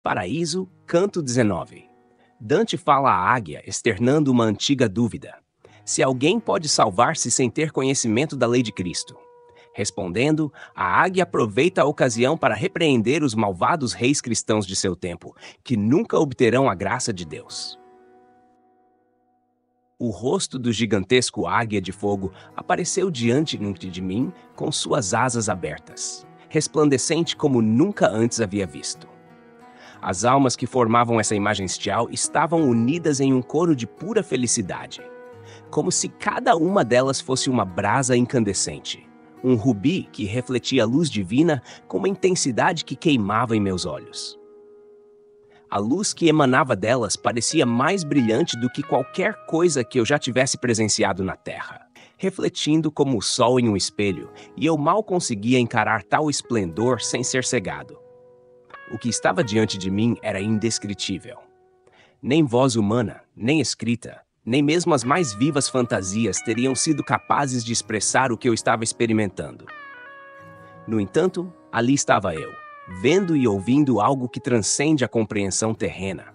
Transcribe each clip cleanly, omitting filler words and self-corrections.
Paraíso, canto 19. Dante fala à águia, externando uma antiga dúvida: se alguém pode salvar-se sem ter conhecimento da lei de Cristo. Respondendo, a águia aproveita a ocasião para repreender os malvados reis cristãos de seu tempo, que nunca obterão a graça de Deus. O rosto do gigantesco águia de fogo apareceu diante de mim com suas asas abertas, resplandecente como nunca antes havia visto. As almas que formavam essa imagem celestial estavam unidas em um coro de pura felicidade, como se cada uma delas fosse uma brasa incandescente, um rubi que refletia a luz divina com uma intensidade que queimava em meus olhos. A luz que emanava delas parecia mais brilhante do que qualquer coisa que eu já tivesse presenciado na Terra, refletindo como o sol em um espelho, e eu mal conseguia encarar tal esplendor sem ser cegado. O que estava diante de mim era indescritível. Nem voz humana, nem escrita, nem mesmo as mais vivas fantasias teriam sido capazes de expressar o que eu estava experimentando. No entanto, ali estava eu, vendo e ouvindo algo que transcende a compreensão terrena.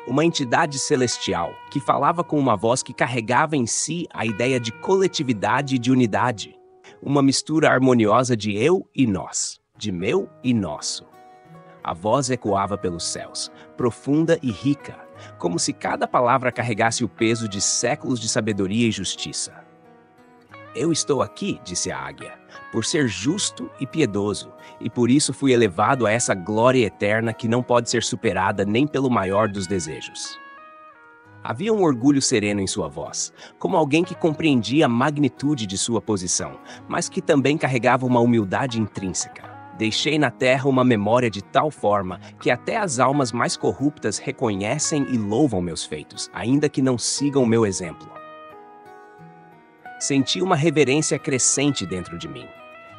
Uma entidade celestial que falava com uma voz que carregava em si a ideia de coletividade e de unidade. Uma mistura harmoniosa de eu e nós, de meu e nosso. A voz ecoava pelos céus, profunda e rica, como se cada palavra carregasse o peso de séculos de sabedoria e justiça. Eu estou aqui, disse a águia, por ser justo e piedoso, e por isso fui elevado a essa glória eterna que não pode ser superada nem pelo maior dos desejos. Havia um orgulho sereno em sua voz, como alguém que compreendia a magnitude de sua posição, mas que também carregava uma humildade intrínseca. Deixei na terra uma memória de tal forma que até as almas mais corruptas reconhecem e louvam meus feitos, ainda que não sigam o meu exemplo. Senti uma reverência crescente dentro de mim,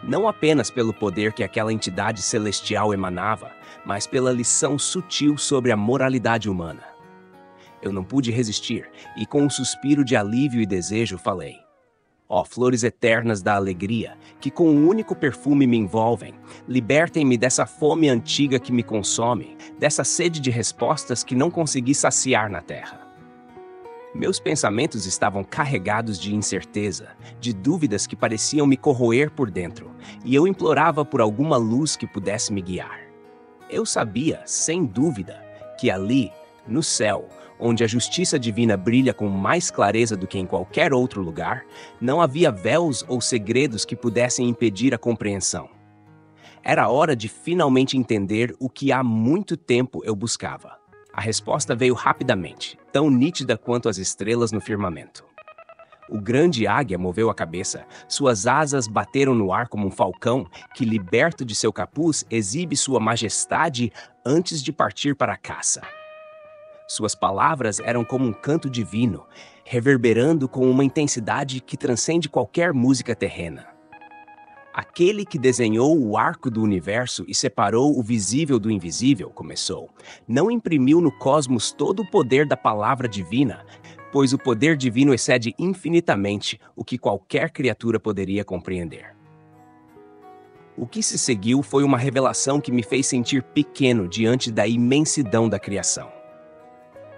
não apenas pelo poder que aquela entidade celestial emanava, mas pela lição sutil sobre a moralidade humana. Eu não pude resistir e, com um suspiro de alívio e desejo, falei: ó flores eternas da alegria, que com um único perfume me envolvem, libertem-me dessa fome antiga que me consome, dessa sede de respostas que não consegui saciar na terra. Meus pensamentos estavam carregados de incerteza, de dúvidas que pareciam me corroer por dentro, e eu implorava por alguma luz que pudesse me guiar. Eu sabia, sem dúvida, que ali, no céu, onde a justiça divina brilha com mais clareza do que em qualquer outro lugar, não havia véus ou segredos que pudessem impedir a compreensão. Era hora de finalmente entender o que há muito tempo eu buscava. A resposta veio rapidamente, tão nítida quanto as estrelas no firmamento. O grande águia moveu a cabeça, suas asas bateram no ar como um falcão que, liberto de seu capuz, exibe sua majestade antes de partir para a caça. Suas palavras eram como um canto divino, reverberando com uma intensidade que transcende qualquer música terrena. Aquele que desenhou o arco do universo e separou o visível do invisível, começou, não imprimiu no cosmos todo o poder da palavra divina, pois o poder divino excede infinitamente o que qualquer criatura poderia compreender. O que se seguiu foi uma revelação que me fez sentir pequeno diante da imensidão da criação.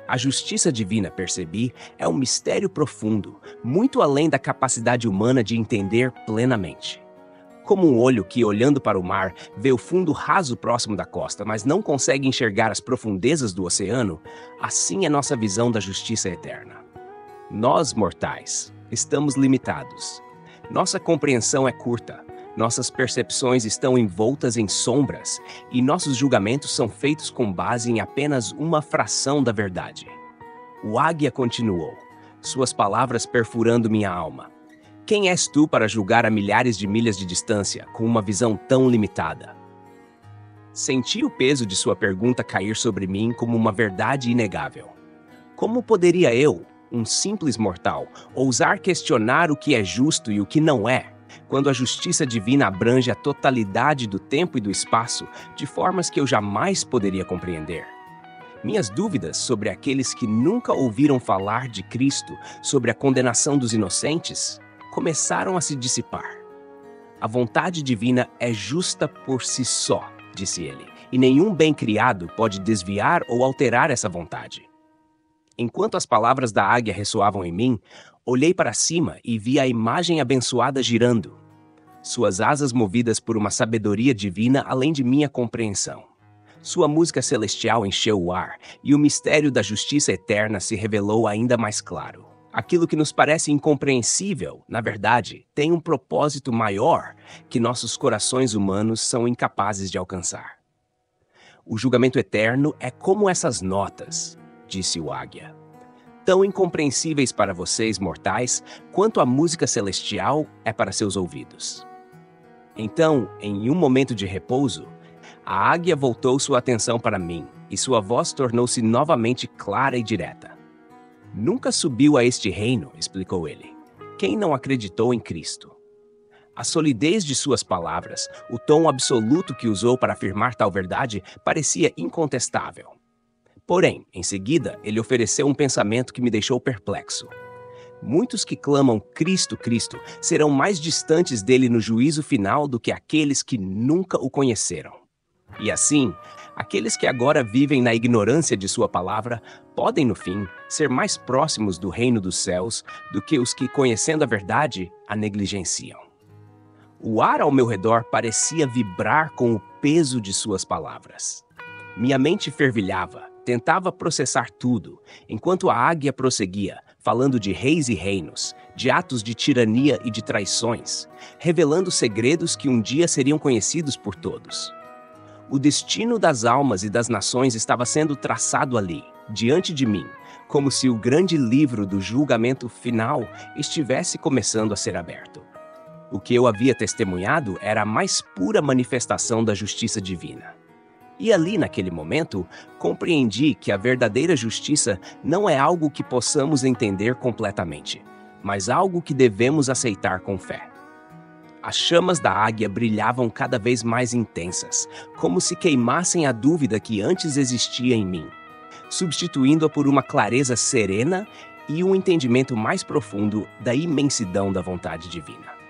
A justiça divina, percebi, é um mistério profundo, muito além da capacidade humana de entender plenamente. Como um olho que, olhando para o mar, vê o fundo raso próximo da costa, mas não consegue enxergar as profundezas do oceano, assim é nossa visão da justiça eterna. Nós, mortais, estamos limitados. Nossa compreensão é curta. Nossas percepções estão envoltas em sombras e nossos julgamentos são feitos com base em apenas uma fração da verdade. O águia continuou, suas palavras perfurando minha alma. Quem és tu para julgar a milhares de milhas de distância com uma visão tão limitada? Senti o peso de sua pergunta cair sobre mim como uma verdade inegável. Como poderia eu, um simples mortal, ousar questionar o que é justo e o que não é, quando a justiça divina abrange a totalidade do tempo e do espaço de formas que eu jamais poderia compreender? Minhas dúvidas sobre aqueles que nunca ouviram falar de Cristo, sobre a condenação dos inocentes, começaram a se dissipar. A vontade divina é justa por si só, disse ele, e nenhum bem-criado pode desviar ou alterar essa vontade. Enquanto as palavras da águia ressoavam em mim, olhei para cima e vi a imagem abençoada girando, suas asas movidas por uma sabedoria divina além de minha compreensão. Sua música celestial encheu o ar, e o mistério da justiça eterna se revelou ainda mais claro. Aquilo que nos parece incompreensível, na verdade, tem um propósito maior que nossos corações humanos são incapazes de alcançar. O julgamento eterno é como essas notas, disse o águia. Tão incompreensíveis para vocês, mortais, quanto a música celestial é para seus ouvidos. Então, em um momento de repouso, a águia voltou sua atenção para mim, e sua voz tornou-se novamente clara e direta. Nunca subiu a este reino, explicou ele, quem não acreditou em Cristo. A solidez de suas palavras, o tom absoluto que usou para afirmar tal verdade, parecia incontestável. Porém, em seguida, ele ofereceu um pensamento que me deixou perplexo. Muitos que clamam Cristo, Cristo, serão mais distantes dele no juízo final do que aqueles que nunca o conheceram. E assim, aqueles que agora vivem na ignorância de sua palavra podem, no fim, ser mais próximos do reino dos céus do que os que, conhecendo a verdade, a negligenciam. O ar ao meu redor parecia vibrar com o peso de suas palavras. Minha mente fervilhava, tentava processar tudo, enquanto a águia prosseguia, falando de reis e reinos, de atos de tirania e de traições, revelando segredos que um dia seriam conhecidos por todos. O destino das almas e das nações estava sendo traçado ali, diante de mim, como se o grande livro do julgamento final estivesse começando a ser aberto. O que eu havia testemunhado era a mais pura manifestação da justiça divina. E ali, naquele momento, compreendi que a verdadeira justiça não é algo que possamos entender completamente, mas algo que devemos aceitar com fé. As chamas da águia brilhavam cada vez mais intensas, como se queimassem a dúvida que antes existia em mim, substituindo-a por uma clareza serena e um entendimento mais profundo da imensidão da vontade divina.